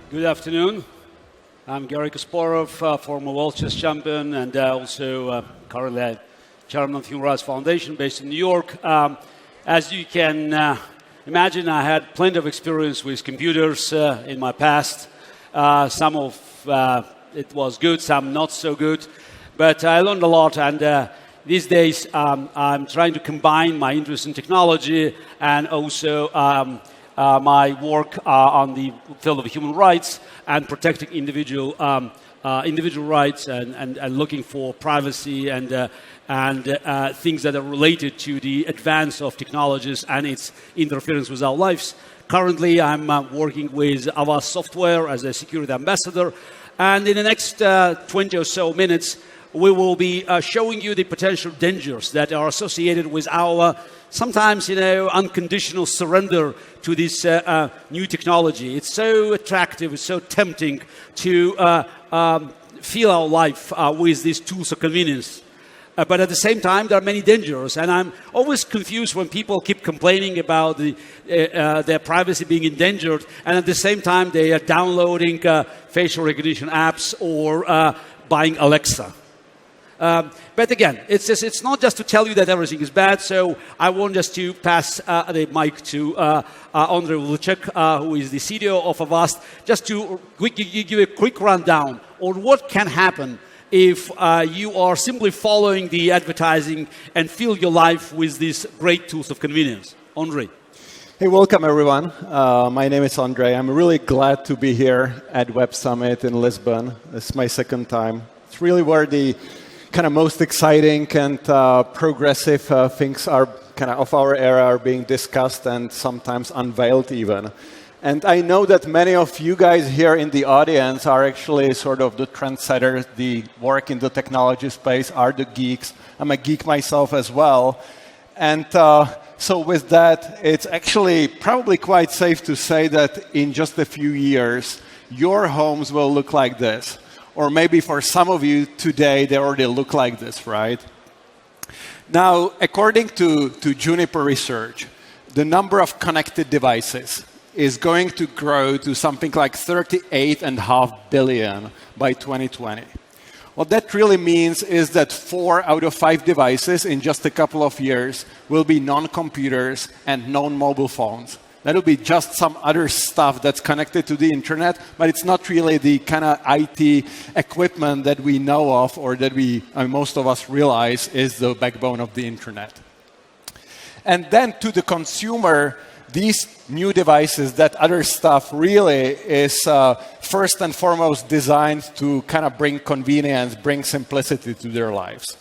Good afternoon. I'm Garry Kasparov, former world chess champion, and also currently chairman of the Human Rights Foundation based in New York. As you can imagine, I had plenty of experience with computers in my past. Some of it was good, some not so good. But I learned a lot, and these days I'm trying to combine my interest in technology and also my work on the field of human rights and protecting individual rights and looking for privacy and things that are related to the advance of technologies and its interference with our lives. Currently, I'm working with Avast Software as a security ambassador, and in the next 20 or so minutes, we will be showing you the potential dangers that are associated with our sometimes, unconditional surrender to this new technology. It's so attractive, it's so tempting to fill our life with these tools of convenience. But at the same time, there are many dangers, and I'm always confused when people keep complaining about their privacy being endangered, and at the same time, they are downloading facial recognition apps or buying Alexa. But again, it's not just to tell you that everything is bad, so I want just to pass the mic to Ondrej Vlcek, who is the CTO of Avast, just to give you a quick rundown on what can happen if you are simply following the advertising and fill your life with these great tools of convenience. Ondrej. Hey, welcome everyone. My name is Ondrej. I'm really glad to be here at Web Summit in Lisbon. It's my second time. It's really where the kind of most exciting and progressive things are kind of our era are being discussed and sometimes unveiled even. And I know that many of you guys here in the audience are actually sort of the trendsetters, the work in the technology space, are the geeks. I'm a geek myself as well. And so with that, it's actually probably quite safe to say that in just a few years, your homes will look like this. Or maybe for some of you today, they already look like this, right? Now, according to Juniper Research, the number of connected devices is going to grow to something like 38.5 billion by 2020. What that really means is that 4 out of 5 devices in just a couple of years will be non-computers and non-mobile phones. That'll be just some other stuff that's connected to the internet, but it's not really the kind of IT equipment that we know of or that most of us realize is the backbone of the internet. And then to the consumer, these new devices, that other stuff really is first and foremost designed to kind of bring convenience, bring simplicity to their lives.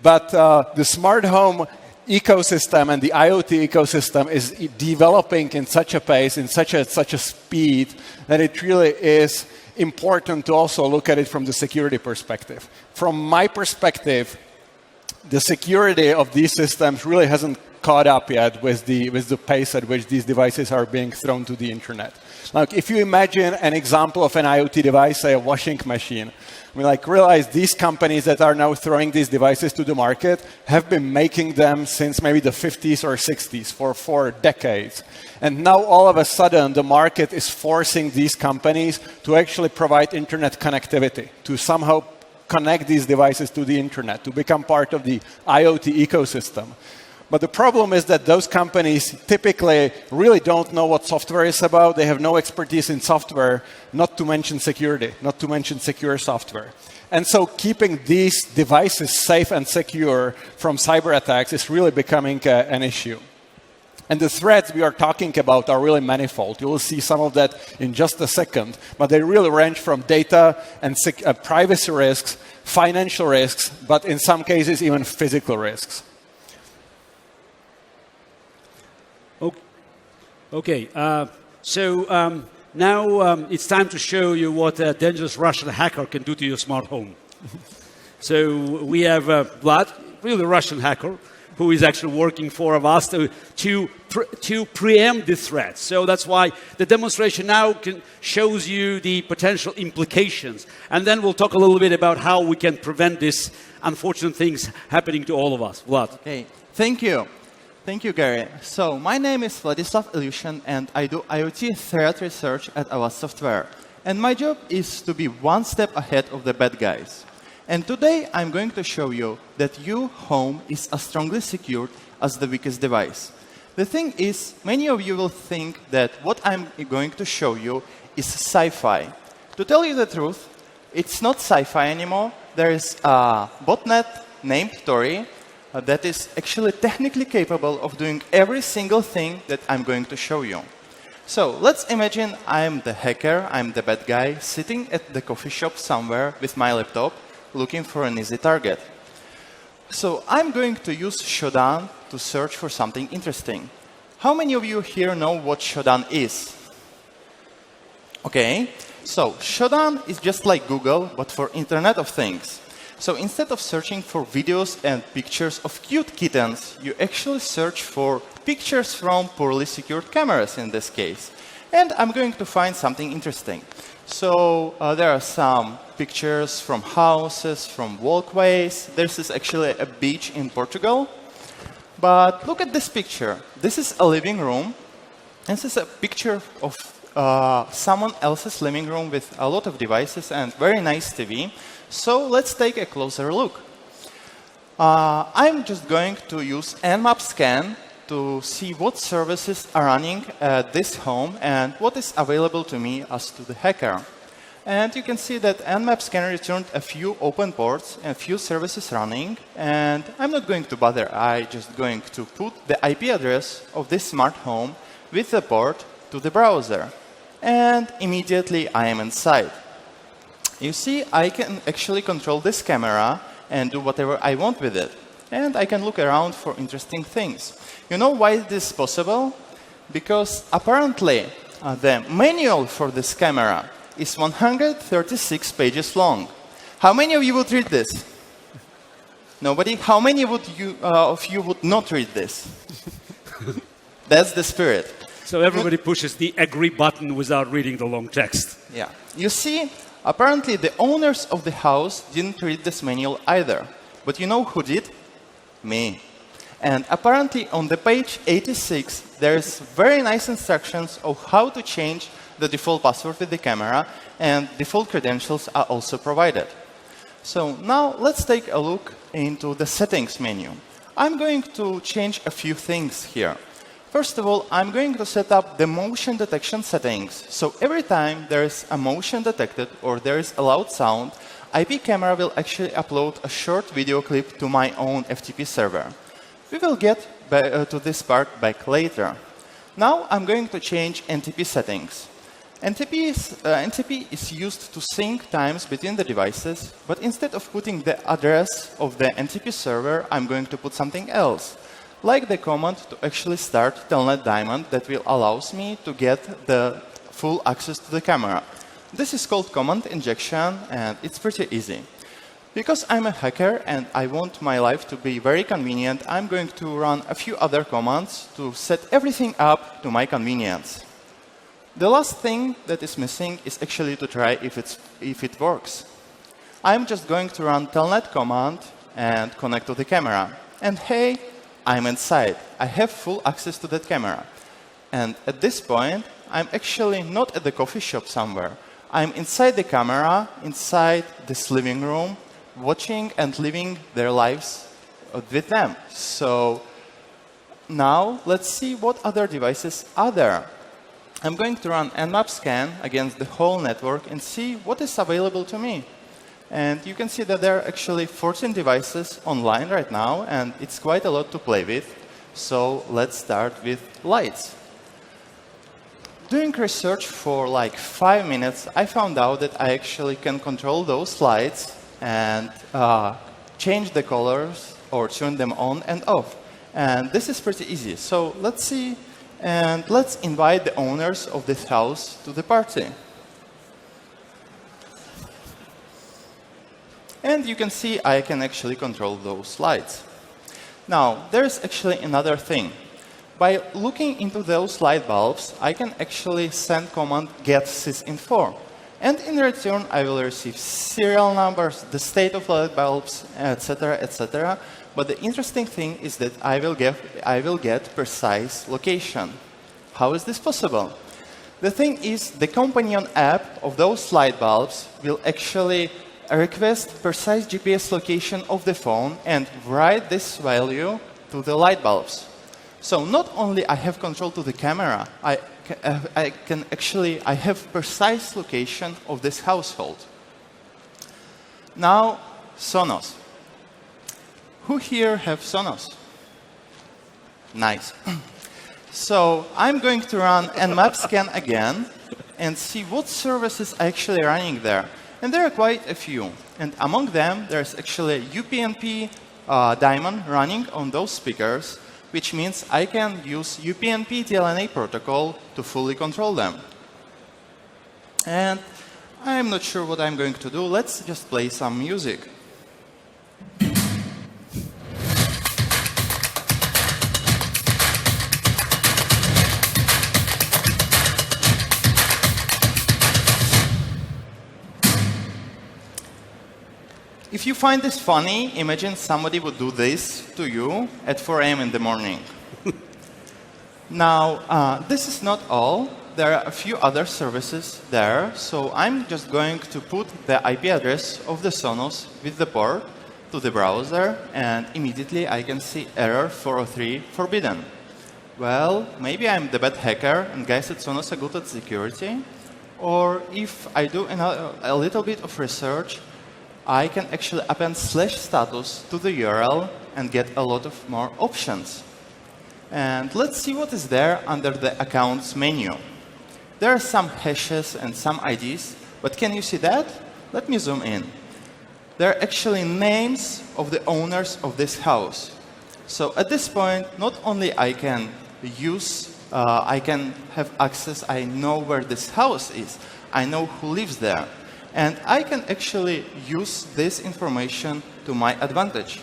But the smart home ecosystem and the IoT ecosystem is developing in such a pace, in such a speed, that it really is important to also look at it from the security perspective. From my perspective, the security of these systems really hasn't caught up yet with the pace at which these devices are being thrown to the internet. Like, if you imagine an example of an IoT device, say a washing machine, realize these companies that are now throwing these devices to the market have been making them since maybe the 50s or 60s for decades. And now all of a sudden, the market is forcing these companies to actually provide internet connectivity, to somehow connect these devices to the internet, to become part of the IoT ecosystem. But the problem is that those companies typically really don't know what software is about. They have no expertise in software, not to mention security, not to mention secure software. And so keeping these devices safe and secure from cyber attacks is really becoming an issue. And the threats we are talking about are really manifold. You will see some of that in just a second. But they really range from data and privacy risks, financial risks, but in some cases even physical risks. Okay, so now it's time to show you what a dangerous Russian hacker can do to your smart home. So we have Vlad, really Russian hacker, who is actually working for Avast to preempt the threat. So that's why the demonstration now shows you the potential implications. And then we'll talk a little bit about how we can prevent these unfortunate things happening to all of us. Vlad. Okay, thank you. Thank you, Garry. So my name is Vladislav Iliushin, and I do IoT threat research at Avast Software. And my job is to be one step ahead of the bad guys. And today, I'm going to show you that your home is as strongly secured as the weakest device. The thing is, many of you will think that what I'm going to show you is sci-fi. To tell you the truth, it's not sci-fi anymore. There is a botnet named Tori that is actually technically capable of doing every single thing that I'm going to show you. So let's imagine I'm the hacker, I'm the bad guy, sitting at the coffee shop somewhere with my laptop, looking for an easy target. So I'm going to use Shodan to search for something interesting. How many of you here know what Shodan is? Okay, so Shodan is just like Google, but for Internet of Things. So instead of searching for videos and pictures of cute kittens, you actually search for pictures from poorly secured cameras in this case. And I'm going to find something interesting. So there are some pictures from houses, from walkways. This is actually a beach in Portugal. But look at this picture. This is a living room. This is a picture of someone else's living room with a lot of devices and very nice TV. So let's take a closer look. I'm just going to use Nmap scan to see what services are running at this home and what is available to me as to the hacker. And you can see that Nmap scan returned a few open ports and a few services running. And I'm not going to bother. I'm just going to put the IP address of this smart home with the port to the browser. And immediately I am inside. You see, I can actually control this camera and do whatever I want with it. And I can look around for interesting things. You know why this is possible? Because apparently the manual for this camera is 136 pages long. How many of you would read this? Nobody? How many of you would not read this? That's the spirit. So everybody pushes the agree button without reading the long text. Yeah. You see, apparently the owners of the house didn't read this manual either. But you know who did? Me. And apparently on the page 86, there's very nice instructions of how to change the default password with the camera, and default credentials are also provided. So now let's take a look into the settings menu. I'm going to change a few things here. First of all, I'm going to set up the motion detection settings. So every time there is a motion detected or there is a loud sound, IP camera will actually upload a short video clip to my own FTP server. We will get to this part back later. Now I'm going to change NTP settings. NTP is used to sync times between the devices, but instead of putting the address of the NTP server, I'm going to put something else, like the command to actually start Telnet Diamond that will allow me to get the full access to the camera. This is called command injection, and it's pretty easy. Because I'm a hacker and I want my life to be very convenient, I'm going to run a few other commands to set everything up to my convenience. The last thing that is missing is actually to try if it works. I'm just going to run telnet command and connect to the camera. And hey, I'm inside. I have full access to that camera. And at this point, I'm actually not at the coffee shop somewhere. I'm inside the camera, inside this living room, watching and living their lives with them. So now let's see what other devices are there. I'm going to run Nmap scan against the whole network and see what is available to me. And you can see that there are actually 14 devices online right now, and it's quite a lot to play with. So let's start with lights. Doing research for like 5 minutes, I found out that I actually can control those lights and change the colors or turn them on and off. And this is pretty easy. So let's see, and let's invite the owners of this house to the party. And you can see I can actually control those lights. Now, there's actually another thing. By looking into those light bulbs, I can actually send command get sysinfo. And in return, I will receive serial numbers, the state of light bulbs, etc., etc. But the interesting thing is that I will get precise location. How is this possible? The thing is, the companion app of those light bulbs will actually request precise GPS location of the phone and write this value to the light bulbs. So not only I have control to the camera, I have precise location of this household. Now, Sonos. Who here have Sonos? Nice. So I'm going to run Nmap scan again and see what services are actually running there. And there are quite a few. And among them, there's actually UPnP daemon running on those speakers, which means I can use UPnP DLNA protocol to fully control them. And I'm not sure what I'm going to do. Let's just play some music. If you find this funny, imagine somebody would do this to you at 4 a.m. in the morning. Now, this is not all. There are a few other services there. So I'm just going to put the IP address of the Sonos with the port to the browser, and immediately I can see error 403 forbidden. Well, maybe I'm the bad hacker and guys at Sonos are good at security. Or if I do a little bit of research, I can actually append /status to the URL and get a lot of more options. And let's see what is there under the accounts menu. There are some hashes and some IDs, but can you see that? Let me zoom in. There are actually names of the owners of this house. So at this point, not only I can have access, I know where this house is, I know who lives there. And I can actually use this information to my advantage.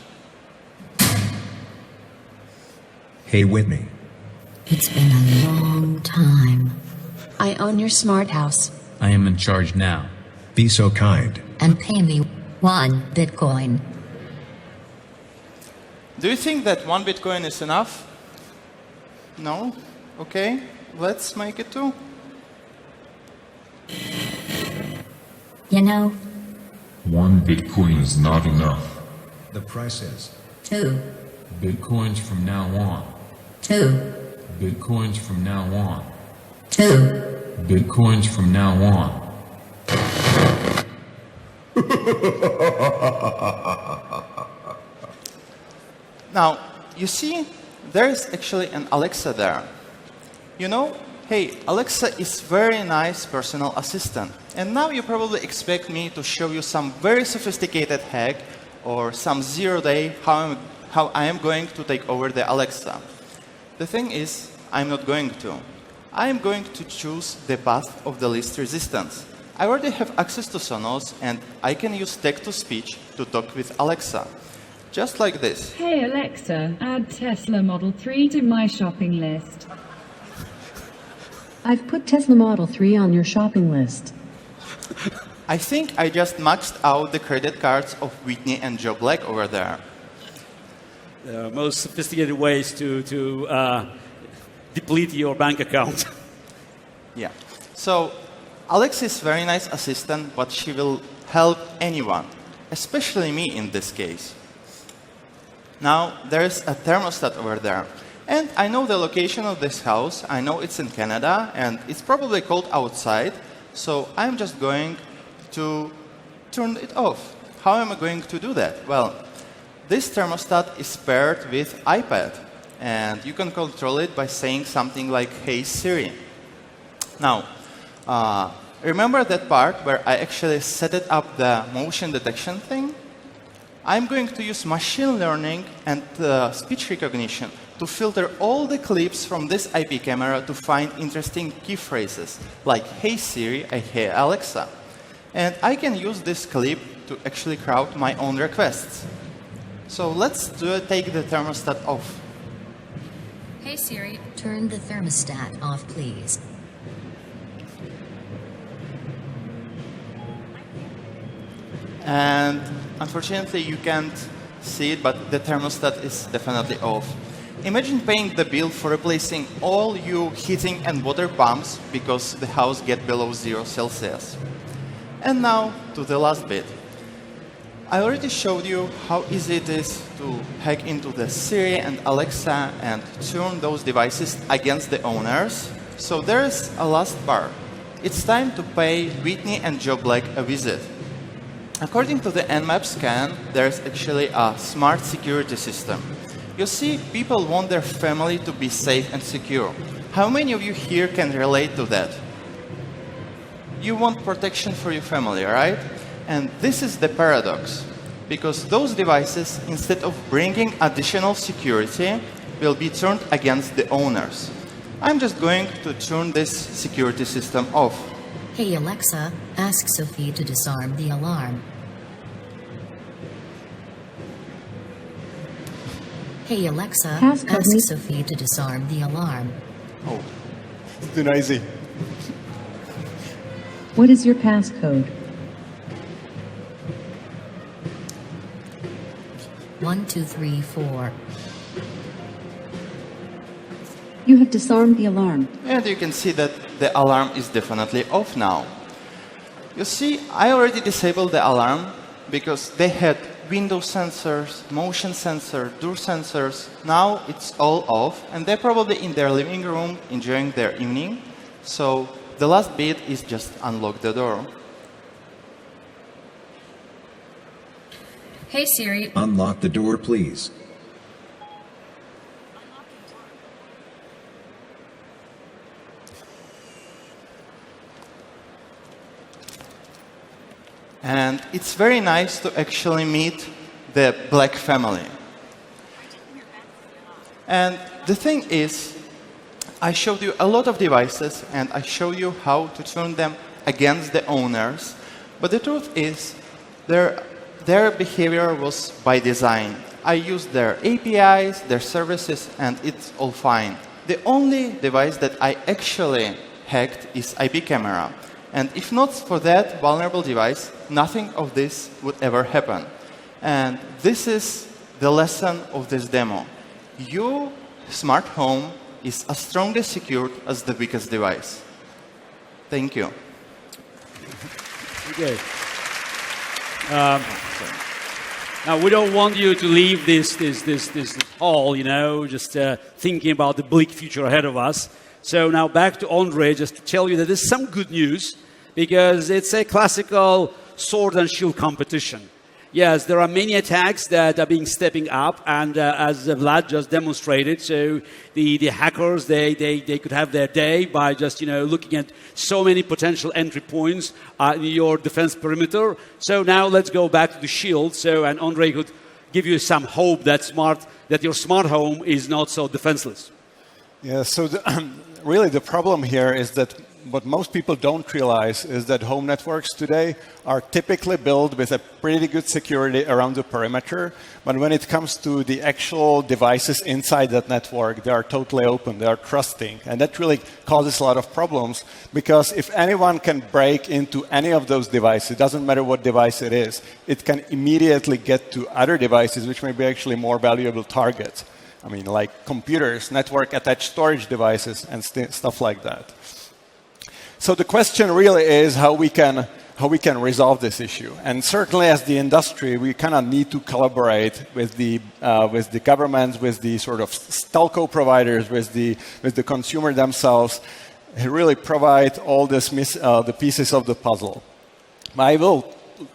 Hey, Whitney. It's been a long time. I own your smart house. I am in charge now. Be so kind. And pay me 1 Bitcoin. Do you think that 1 Bitcoin is enough? No? Okay, let's make it 2. You know, 1 Bitcoin is not enough. The price is 2. Bitcoins from now on. 2. Bitcoins from now on. 2. Bitcoins from now on. Now, you see, there is actually an Alexa there. You know, hey, Alexa is very nice personal assistant. And now you probably expect me to show you some very sophisticated hack or some zero-day how I am going to take over the Alexa. The thing is, I'm not going to. I am going to choose the path of the least resistance. I already have access to Sonos, and I can use text-to-speech to talk with Alexa. Just like this. Hey Alexa, add Tesla Model 3 to my shopping list. I've put Tesla Model 3 on your shopping list. I think I just maxed out the credit cards of Whitney and Joe Black over there. The most sophisticated ways to deplete your bank account. Yeah. So Alexa is a very nice assistant, but she will help anyone, especially me in this case. Now, there's a thermostat over there. And I know the location of this house. I know it's in Canada, and it's probably cold outside. So I'm just going to turn it off. How am I going to do that? Well, this thermostat is paired with iPad. And you can control it by saying something like, "Hey Siri." Now, remember that part where I actually set it up the motion detection thing? I'm going to use machine learning and speech recognition to filter all the clips from this IP camera to find interesting key phrases, like "Hey Siri" and "Hey Alexa." And I can use this clip to actually crowd my own requests. So let's take the thermostat off. Hey Siri, turn the thermostat off, please. And unfortunately, you can't see it, but the thermostat is definitely off. Imagine paying the bill for replacing all your heating and water pumps because the house gets below 0 Celsius. And now to the last bit. I already showed you how easy it is to hack into the Siri and Alexa and turn those devices against the owners. So there's a last part. It's time to pay Whitney and Joe Black a visit. According to the Nmap scan, there's actually a smart security system. You see, people want their family to be safe and secure. How many of you here can relate to that? You want protection for your family, right? And this is the paradox, because those devices, instead of bringing additional security, will be turned against the owners. I'm just going to turn this security system off. Hey Alexa, ask Sophie to disarm the alarm. Hey Alexa, Passcode ask me- Sophie to disarm the alarm. Oh, It's too noisy. What is your passcode? 1, 2, 3, 4. You have disarmed the alarm. and you can see that the alarm is definitely off now. You see, I already disabled the alarm because they had window sensors, motion sensor, door sensors. Now it's all off, and they're probably in their living room enjoying their evening. So the last bit is just unlock the door. Hey Siri, Unlock the door, please. And it's very nice to actually meet the Black family. And the thing is, I showed you a lot of devices and I showed you how to turn them against the owners. But the truth is, their behavior was by design. I used their APIs, their services, and it's all fine. The only device that I actually hacked is IP camera. And if not for that vulnerable device, nothing of this would ever happen. And this is the lesson of this demo. Your smart home is as strongly secured as the weakest device. Thank you. Okay. Now, we don't want you to leave this hall, just thinking about the bleak future ahead of us. So now back to Ondrej, just to tell you that there's some good news, because it's a classical sword and shield competition. Yes, there are many attacks that are stepping up, and as Vlad just demonstrated, so the hackers, they could have their day by just, looking at so many potential entry points in your defense perimeter. So now let's go back to the shield, and Ondrej could give you some hope that your smart home is not so defenseless. Yeah, so really the problem here is that what most people don't realize is that home networks today are typically built with a pretty good security around the perimeter, but when it comes to the actual devices inside that network, they are totally open, they are trusting, and that really causes a lot of problems, because if anyone can break into any of those devices, it doesn't matter what device it is, it can immediately get to other devices which may be actually more valuable targets. I mean, like computers, network-attached storage devices, and stuff like that. So the question really is how we can resolve this issue. And certainly as the industry, we kind of need to collaborate with the governments, with the sort of telco providers, with the consumer themselves, and really provide all the pieces of the puzzle. I will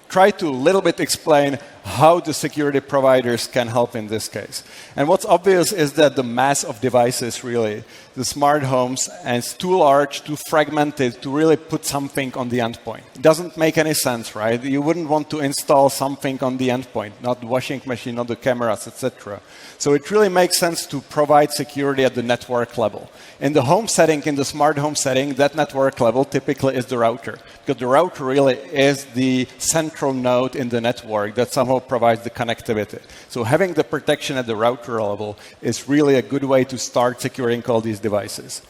try to a little bit explain how the security providers can help in this case. And what's obvious is that the mass of devices, really, the smart homes, and it's too large, too fragmented to really put something on the endpoint. It doesn't make any sense, right? You wouldn't want to install something on the endpoint, not the washing machine, not the cameras, etc. So it really makes sense to provide security at the network level. In the home setting, in the smart home setting, that network level typically is the router, because the router really is the central node in the network that somehow provides the connectivity. So having the protection at the router level is really a good way to start securing all these devices.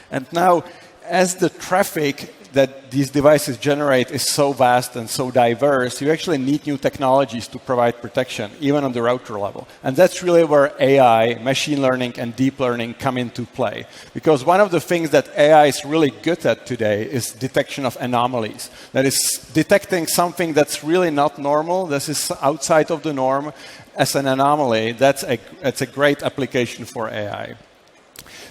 And now, as the traffic that these devices generate is so vast and so diverse, you actually need new technologies to provide protection, even on the router level. And that's really where AI, machine learning, and deep learning come into play. Because one of the things that AI is really good at today is detection of anomalies. That is, detecting something that's really not normal, this is outside of the norm, as an anomaly. That's a great application for AI.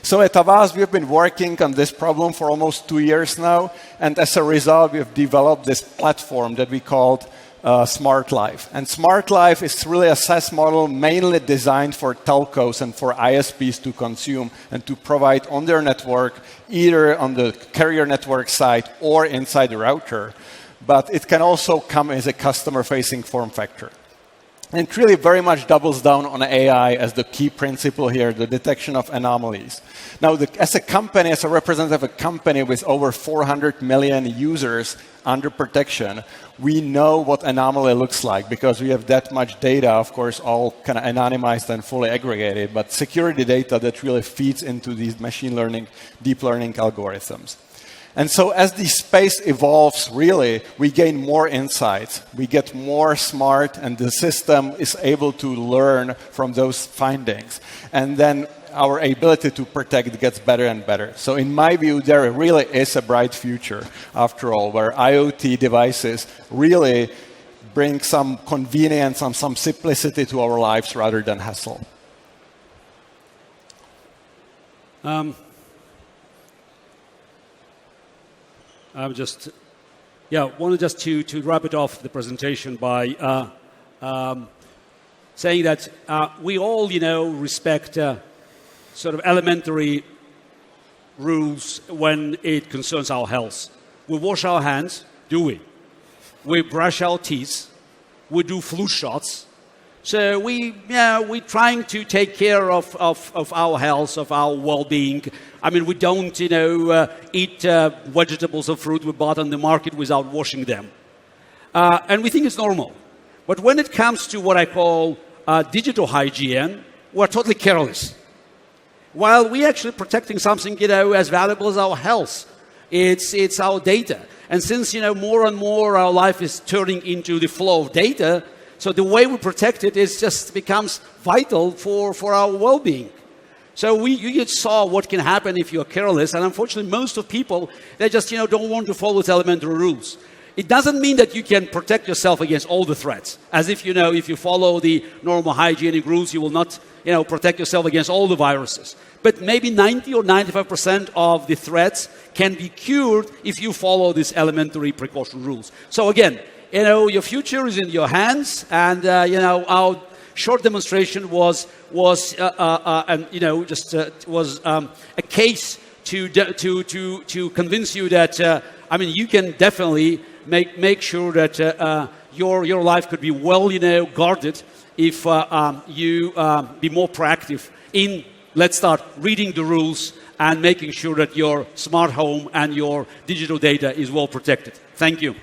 So at Avast, we've been working on this problem for almost 2 years now, and as a result, we've developed this platform that we called Smart Life. And Smart Life is really a SaaS model mainly designed for telcos and for ISPs to consume and to provide on their network, either on the carrier network side or inside the router. But it can also come as a customer-facing form factor. And it really very much doubles down on AI as the key principle here, the detection of anomalies. Now, as a company, as a representative of a company with over 400 million users under protection, we know what anomaly looks like because we have that much data, of course, all kind of anonymized and fully aggregated, but security data that really feeds into these machine learning, deep learning algorithms. And so as the space evolves, really, we gain more insights. We get more smart, and the system is able to learn from those findings. And then our ability to protect gets better and better. So in my view, there really is a bright future, after all, where IoT devices really bring some convenience and some simplicity to our lives rather than hassle. I'm just, wanted just to wrap it off the presentation by saying that we all, respect sort of elementary rules when it concerns our health. We wash our hands, do we? We brush our teeth. We do flu shots. So we're trying to take care of our health, of our well-being. I mean, we don't, eat vegetables or fruit we bought on the market without washing them. And we think it's normal. But when it comes to what I call digital hygiene, we're totally careless. While we're actually protecting something, as valuable as our health, it's our data. And since, more and more our life is turning into the flow of data, so the way we protect it becomes vital for our well-being. So you just saw what can happen if you're careless, and unfortunately most of people, they just don't want to follow the elementary rules. It doesn't mean that you can protect yourself against all the threats. As if if you follow the normal hygienic rules, you will not protect yourself against all the viruses. But maybe 90 or 95% of the threats can be cured if you follow these elementary precaution rules. So again, your future is in your hands, and our short demonstration was a case to convince you that you can definitely make sure that your life could be well guarded if you be more proactive in, let's start reading the rules and making sure that your smart home and your digital data is well protected. Thank you.